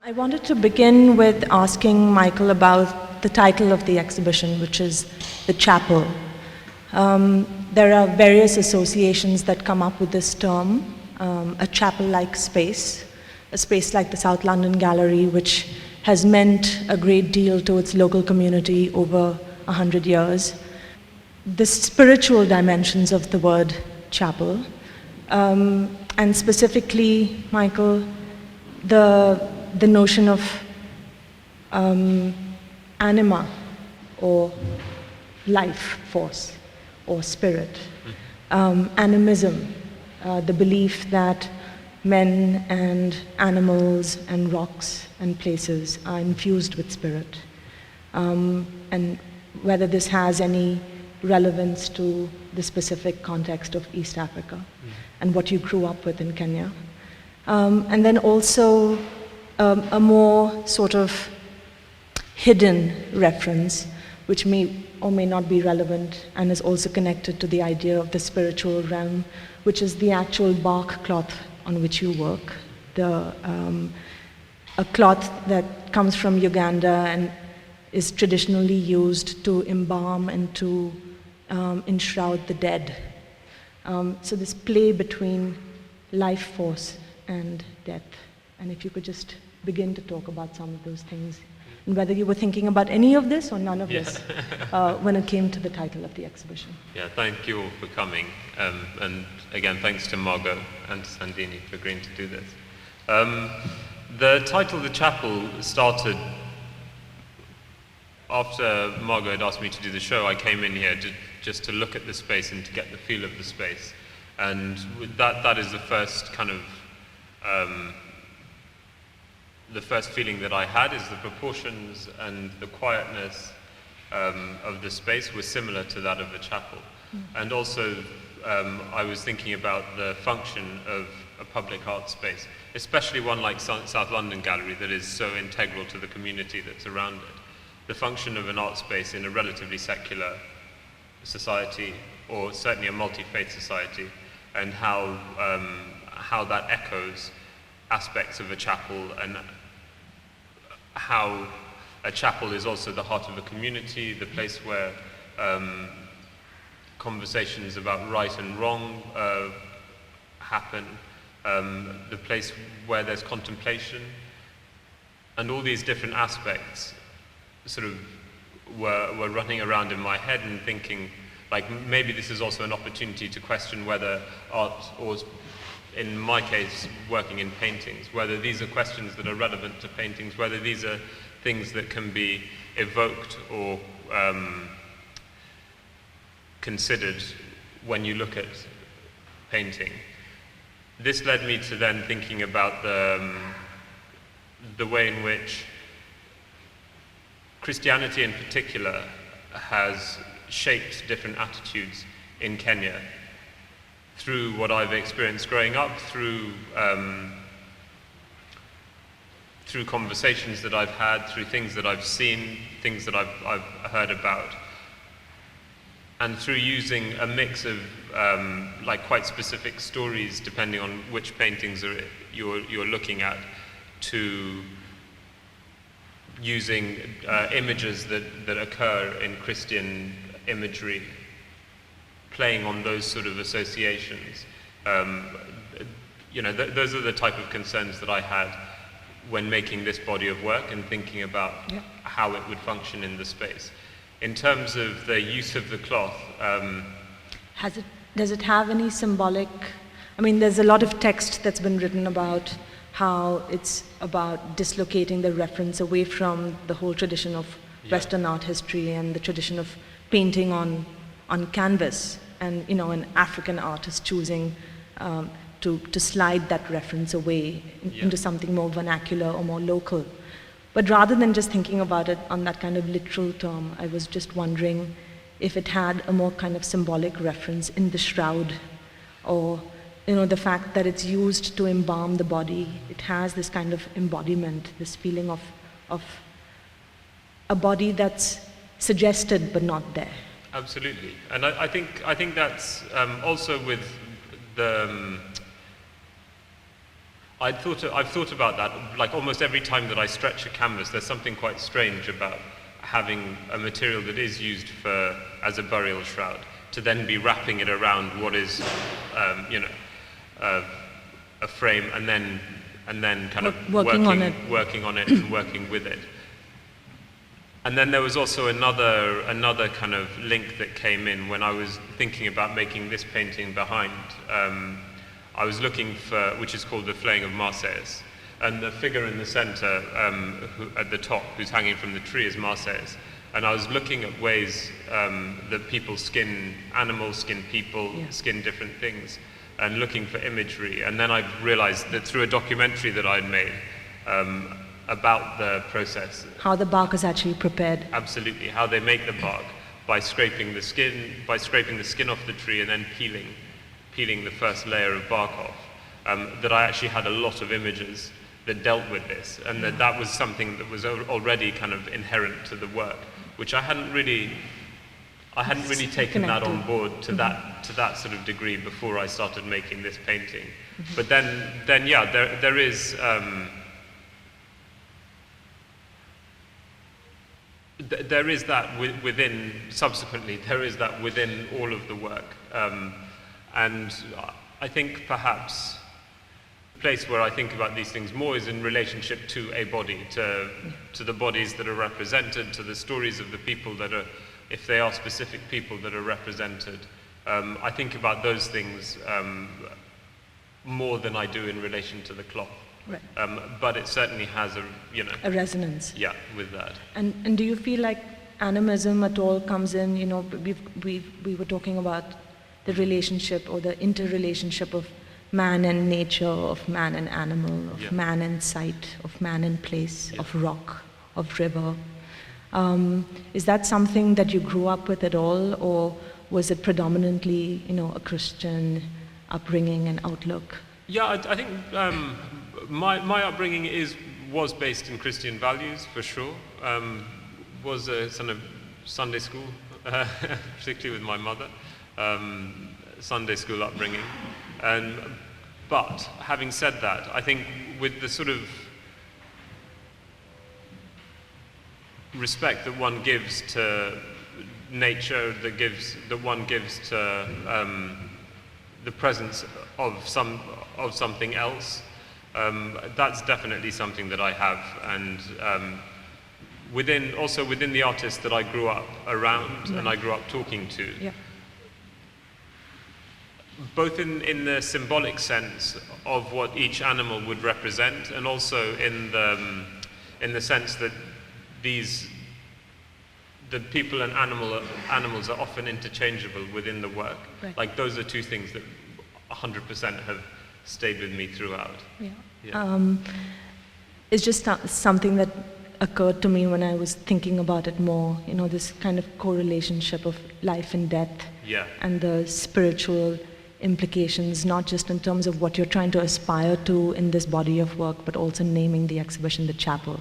I wanted to begin with asking Michael about the title of the exhibition, which is The Chapel. There are various associations that come up with this term, a chapel-like space, a space like the South London Gallery, which has meant a great deal to its local community over 100 years. The spiritual dimensions of the word chapel, and specifically, Michael, the notion of anima, or life force, or spirit, animism, the belief that men and animals and rocks and places are infused with spirit, and whether this has any relevance to the specific context of East Africa and what you grew up with in Kenya. And then also a more sort of hidden reference, which may or may not be relevant and is also connected to the idea of the spiritual realm, which is the actual bark cloth on which you work, a cloth that comes from Uganda and is traditionally used to embalm and to enshroud the dead. So this play between life force and death. And if you could just begin to talk about some of those things, and whether you were thinking about any of this or none of this when it came to the title of the exhibition. Yeah, thank you all for coming. And again, thanks to Margot and to Sandhini for agreeing to do this. The title, The Chapel, started after Margot had asked me to do the show. I came in here just to look at the space and to get the feel of the space. And that is the first kind of the first feeling that I had, is the proportions and the quietness of the space were similar to that of the chapel. And also I was thinking about the function of a public art space, especially one like South London Gallery that is so integral to the community that's around it. The function of an art space in a relatively secular society, or certainly a multi-faith society, and how that echoes aspects of a chapel, and how a chapel is also the heart of a community, the place where conversations about right and wrong happen, the place where there's contemplation, and all these different aspects sort of were running around in my head and thinking, like, maybe this is also an opportunity to question whether art, or in my case, working in paintings, whether these are questions that are relevant to paintings, whether these are things that can be evoked or considered when you look at painting. This led me to then thinking about the way in which Christianity in particular has shaped different attitudes in Kenya through what I've experienced growing up, through conversations that I've had, through things that I've seen, things that I've heard about, and through using a mix of like quite specific stories, depending on which paintings you're looking at, to using images that occur in Christian imagery, playing on those sort of associations. You know, those are the type of concerns that I had when making this body of work and thinking about how it would function in the space. In terms of the use of the cloth, does it have any symbolic? I mean, there's a lot of text that's been written about how it's about dislocating the reference away from the whole tradition of Western art history and the tradition of painting on canvas, and, you know, an African artist choosing to slide that reference away into something more vernacular or more local. But rather than just thinking about it on that kind of literal term, I was just wondering if it had a more kind of symbolic reference in the shroud, or, you know, the fact that it's used to embalm the body. It has this kind of embodiment, this feeling of a body that's suggested but not there. Absolutely, and I think that's also with the I've thought about that, like almost every time that I stretch a canvas, there's something quite strange about having a material that is used as a burial shroud, to then be wrapping it around what is, a frame, and then kind of working on it and working with it. And then there was also another kind of link that came in when I was thinking about making this painting behind. I was looking for, which is called the Flaying of Marseilles, and the figure in the center, at the top, who's hanging from the tree, is Marseilles. And I was looking at ways that people skin animals, skin people, skin different things, and looking for imagery. And then I realized that through a documentary that I'd made about the process. How the bark is actually prepared. Absolutely, how they make the bark by scraping the skin off the tree and then peeling the first layer of bark off, that I actually had a lot of images that dealt with this, and that was something that was already kind of inherent to the work, which I hadn't really taken that on board to that sort of degree before I started making this painting. But then there is that within, subsequently, there is that within all of the work. And I think perhaps the place where I think about these things more is in relationship to a body, to the bodies that are represented, to the stories of the people that are, if they are specific people that are represented. I think about those things more than I do in relation to the cloth. Right. But it certainly has a resonance. Yeah, with that. And do you feel like animism at all comes in? We were talking about the relationship or the interrelationship of man and nature, of man and animal, of man and site, of man and place, of rock, of river. Is that something that you grew up with at all, or was it predominantly, a Christian upbringing and outlook? Yeah, I think my upbringing was based in Christian values, for sure. Was a sort of Sunday school, particularly with my mother. Sunday school upbringing. But having said that, I think with the sort of respect that one gives to nature, that one gives to the presence of something else, that's definitely something that I have, and within the artists that I grew up around and I grew up talking to. Yeah. Both in the symbolic sense of what each animal would represent, and also in the sense that the people and animals are often interchangeable within the work. Right. Like those are two things that 100% have stayed with me throughout. Yeah. It's just something that occurred to me when I was thinking about it more. This kind of correlationship of life and death, and the spiritual implications, not just in terms of what you're trying to aspire to in this body of work, but also naming the exhibition the chapel.